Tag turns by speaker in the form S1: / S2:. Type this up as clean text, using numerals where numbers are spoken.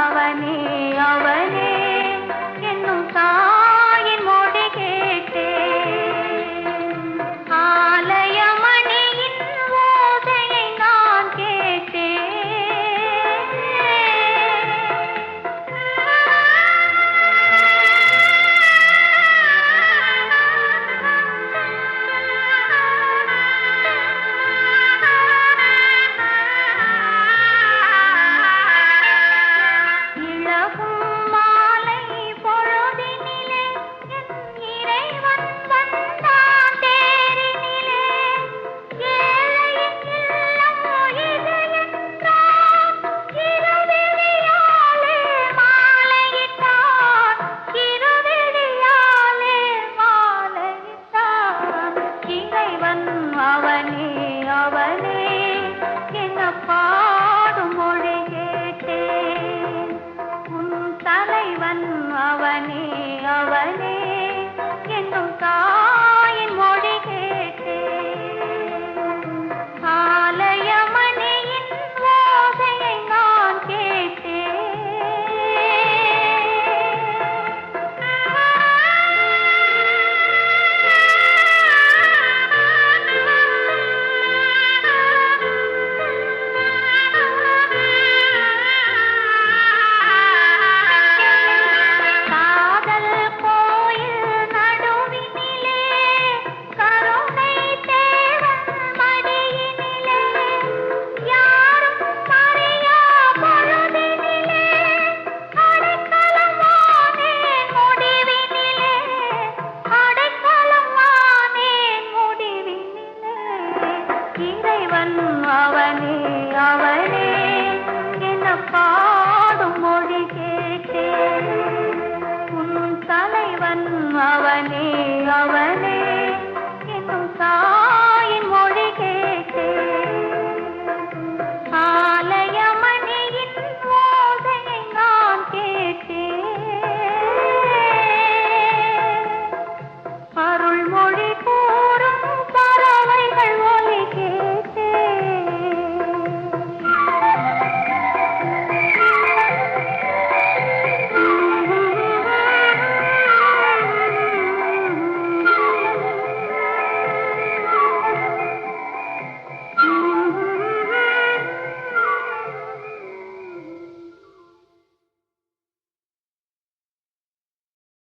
S1: அவனே அவனே என்னும் தாயின் மொழி கேட்டேன். ஆலயமணியின் ஓசையை நான் கேட்டேன். அவனே அவனே என்ன பாடும் மொழி கேட்டேன். உன் தலைவன் அவனே அவனே என்னும் தாயின் மொழி கேட்டேன். ஆலயமணியின் ஓசையை நான் கேட்டேன். இறைவன் அவனே அவனே என்ன பாடும் மொழி கேட்டேன். உன் தலைவன் அவனே அவனே என்னும் தாயின் மொழி கேட்டேன். ஆலயமணியின் ஓசையை நான் கேட்டேன். அருள்மொழி